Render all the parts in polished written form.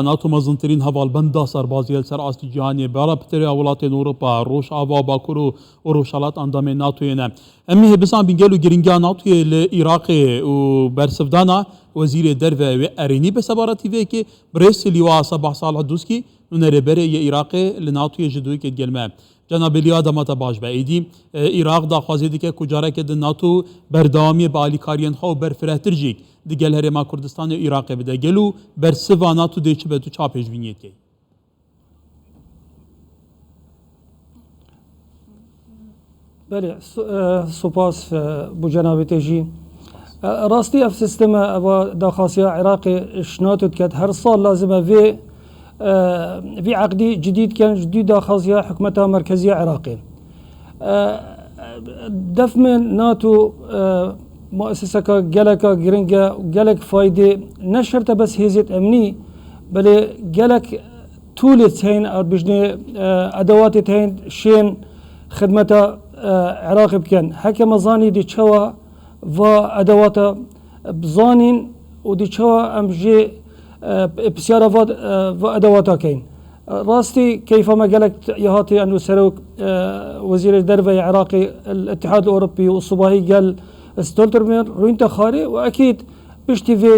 ناتو مزنترین هەواڵبەندا سەربازیە لەسەر ئاستی جیهانیە بەڕابطەیە وڵاتên ئەوروپا ڕۆژئاوا باکوور و ڕۆژهەڵات ئەندامên ناتۆیەنە ئەمێ هێبسان بینگەل و گرنگیا ناتۆیە لە عێراقê û bersivdana wezîrê derve wê erênî bi separatîvekê birêz Liwa Sabah Salih Duskî û nerêberê yê Iraqê li Natoyê ji duyekê gelme. Cenab-ı Liwa demata baş be êdî Iraq daxwazê dike ku carekê di Nato berdewamiyê bi alîkariyên xwe û berfirehtir jî di gel Herêma Kurdistanê û Iraqê bide gel û bersiva Nato dê çi be tu ça pêşbîniyê dike. بله سپاس بو جناب تجی راستی اف سیستم و داخاسیا عراق شناتت کد هر سال لازمه في عقدي جديد كان جديد داخاسيا حكومتها مركزية عراقي دفم ناتو مؤسسة جلكا جرينجا جلك فايدة نشرت بس هيزت أمني بل جلك تولت هين أو بجني أدوات هين شين خدمتها عراقي بكن حكى مزاني دي شوا و أدوات بزانين ودي شوا أمجي بسيارة و أدواتها كين راستي كيفما قالك يهاتي أنه سروك وزير الدربة العراقي الاتحاد الأوروبي والصباحي قال ستولترمير روينتا خاري وأكيد بيشتي في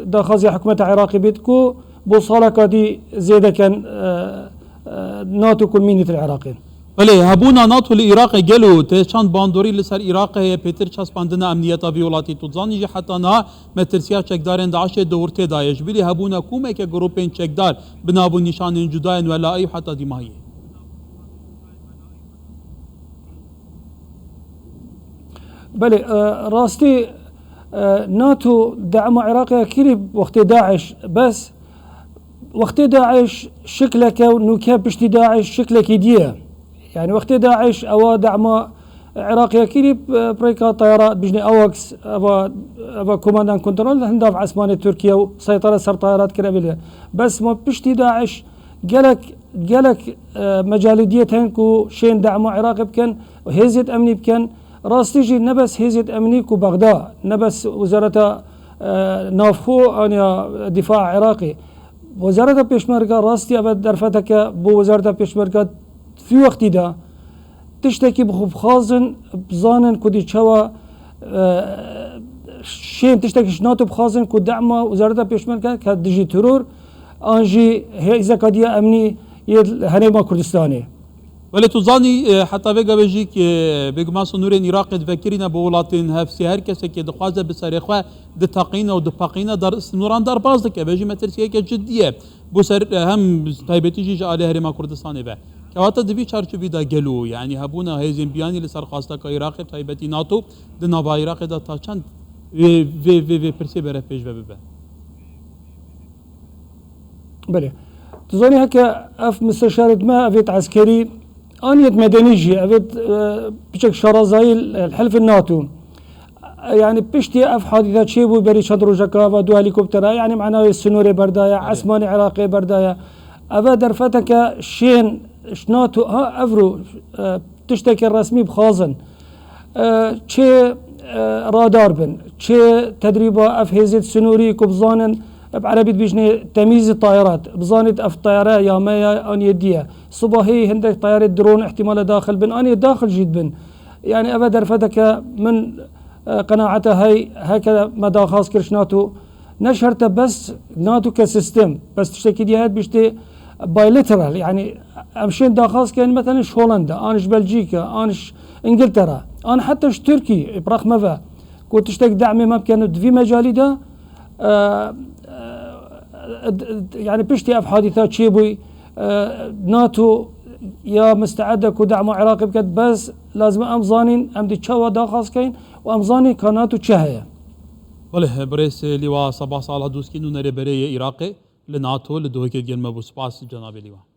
داخازي حكومة عراقي بيتكو بوصالك دي زيادة كان ناتو كل مينة العراقي بله هبونا ناتو لعراق گلو تشان باندوری لسر عراق پیتر چسپاندن امنیتا ویولاتی توزانی جی حتی نه مترسیا چکدارن داعش دورته دایش بلی هبونا کومه که گروپین چکدار بنابو نشان جداین ولا ای حتی دیمایی بله راستي ناتو دعم عراقي كيري وقت داعش بس وقت داعش شكلك ونوكا بشتي داعش شكلك يديه يعني وقت داعش او دعم عراقي كيري بريكا طيارات بجني اوكس ابا كوماندان كنترول هنداف عسماني تركيا وسيطره سر طيارات كرابيليا بس ما بشتي داعش قالك مجالديه هنكو شين دعم عراقي بكن وهيزت امني بكن راستيجي نبس هيزت امني كو بغداد نبس وزاره نافخو انيا دفاع عراقي وزاره بيشمركه راستي ابد درفتك بو وزاره بيشمركه في وقت دا تشتكي بخوب خازن بزانن كودي تشوا شين تشتكي شناتو بخازن كو دعمه وزاره بيشمركه كدجي ترور انجي هيزا قضيه امني هريما كردستاني ولی تو زانی حتی بگه بجی که بگم سنور عراق تفکرین بولاتین هفسی هر کسی که دخوازه بسر خو دتقینا و دپقینا در سنوران در باز دکه بجی مترسیه که جدیه بسر هم تایبتی جی علی هرما کردستانی به که وقتا دوی چارچوبی دا گلو یعنی هبونا هیزین بیانی لسر خواسته که عراق تایبتی ناتو دنوا عراق دا تا چند و پرسی بره پیش ببه بله تزانی هکه اف مستشارت ما افيت عسكري انيت مدنيجي افيت بشكل شرازايل الحلف الناتو يعني بشتي اف حادثه شيبو بري شدروجكا ودو هليكوبتر يعني معناه السنوري بردايا عسماني عراقي بردايا افا درفتك شين شناتو ها افرو تشتكي الرسمي بخازن شي رادار بن شي تدريبا اف هيزت سنوري كوبزانن بعربي بيجني تمييز الطائرات بزانت اف طياره يا مايا ان يديه صباحي عندك طياره درون احتمال داخل بن اني داخل جيد بن يعني ابدا رفتك من قناعته هي هكذا مدى خاص كرش ناتو نشرته بس ناتو كسيستم بس تشتكي دي هاد بيشتي بايليترال يعني امشين داخل كان مثلا هولندا انش بلجيكا انش انجلترا انا حتى تركي برقمه كنت تشتكي دعمي ما كانوا في مجالي ده يعني بيشتي اف حادثات شيبوي ناتو يا مستعده كدعم عراقي بكت بس لازم امزانين امدي تشوا داخل كاين وامزاني كاناتو تشهيه بله بريس لواء صباح صالح دوسكي نو نري بري عراقي لناتو لدوهكي جنمه بو سپاس جناب لواء